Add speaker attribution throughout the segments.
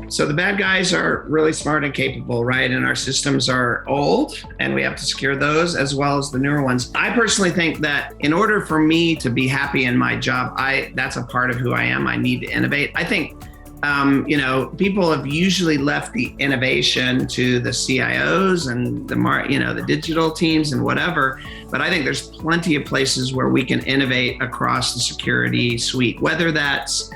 Speaker 1: So the bad guys are really smart and capable, right? And our systems are old and we have to secure those as well as the newer ones. I personally think that in order for me to be happy in my job, that's a part of who I am. I need to innovate. I think people have usually left the innovation to the CIOs and the digital teams and whatever. But I think there's plenty of places where we can innovate across the security suite, whether that's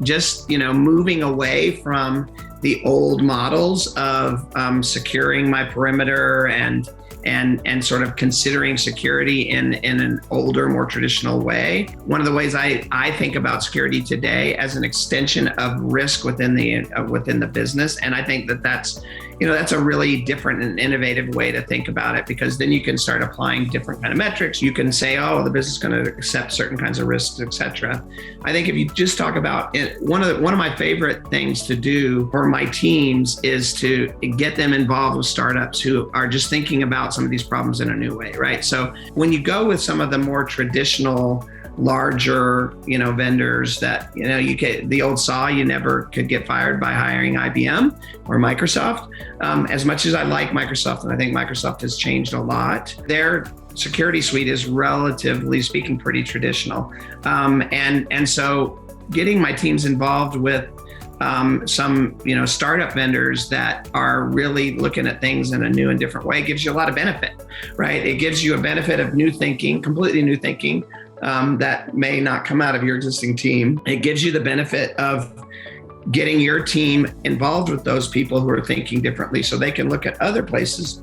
Speaker 1: just moving away from the old models of securing my perimeter and sort of considering security in an older, more traditional way. One of the ways I think about security today as an extension of risk within the business, and I think that's a really different and innovative way to think about it, because then you can start applying different kind of metrics. You can say, oh, the business is going to accept certain kinds of risks, et cetera. I think if you just talk about it, one of my favorite things to do for my teams is to get them involved with startups who are just thinking about some of these problems in a new way, right? So when you go with some of the more traditional, larger, vendors that, the old saw, you never could get fired by hiring IBM or Microsoft. As much as I like Microsoft, and I think Microsoft has changed a lot, their security suite is relatively speaking pretty traditional. And so getting my teams involved with some startup vendors that are really looking at things in a new and different way gives you a lot of benefit, right? It gives you a benefit of new thinking, completely new thinking, that may not come out of your existing team. It gives you the benefit of getting your team involved with those people who are thinking differently so they can look at other places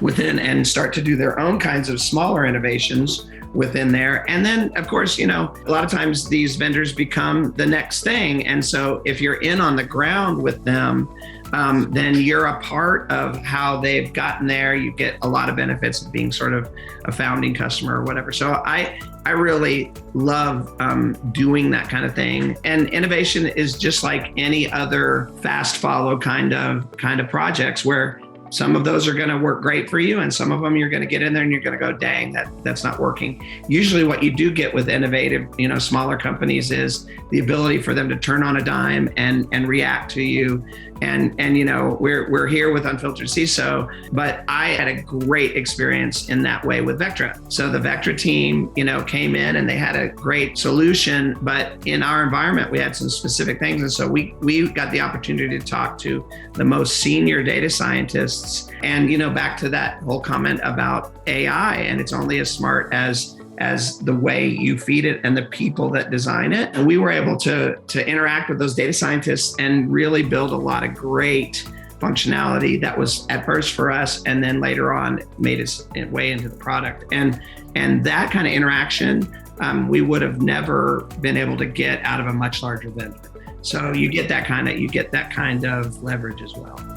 Speaker 1: within and start to do their own kinds of smaller innovations within there. And then, of course, a lot of times these vendors become the next thing. And so if you're in on the ground with them, then you're a part of how they've gotten there. You get a lot of benefits of being sort of a founding customer or whatever. So I really love doing that kind of thing. And innovation is just like any other fast follow kind of projects, where some of those are going to work great for you, and some of them you're going to get in there and you're going to go, dang, that's not working. Usually what you do get with innovative, smaller companies is the ability for them to turn on a dime and react to you. And we're here with Unfiltered CISO, but I had a great experience in that way with Vectra. So the Vectra team, came in and they had a great solution, but in our environment, we had some specific things. And so we got the opportunity to talk to the most senior data scientists. And, back to that whole comment about AI, and it's only as smart as the way you feed it and the people that design it. And we were able to interact with those data scientists and really build a lot of great functionality that was at first for us, and then later on made its way into the product. And that kind of interaction, we would have never been able to get out of a much larger vendor. So you get that kind of leverage as well.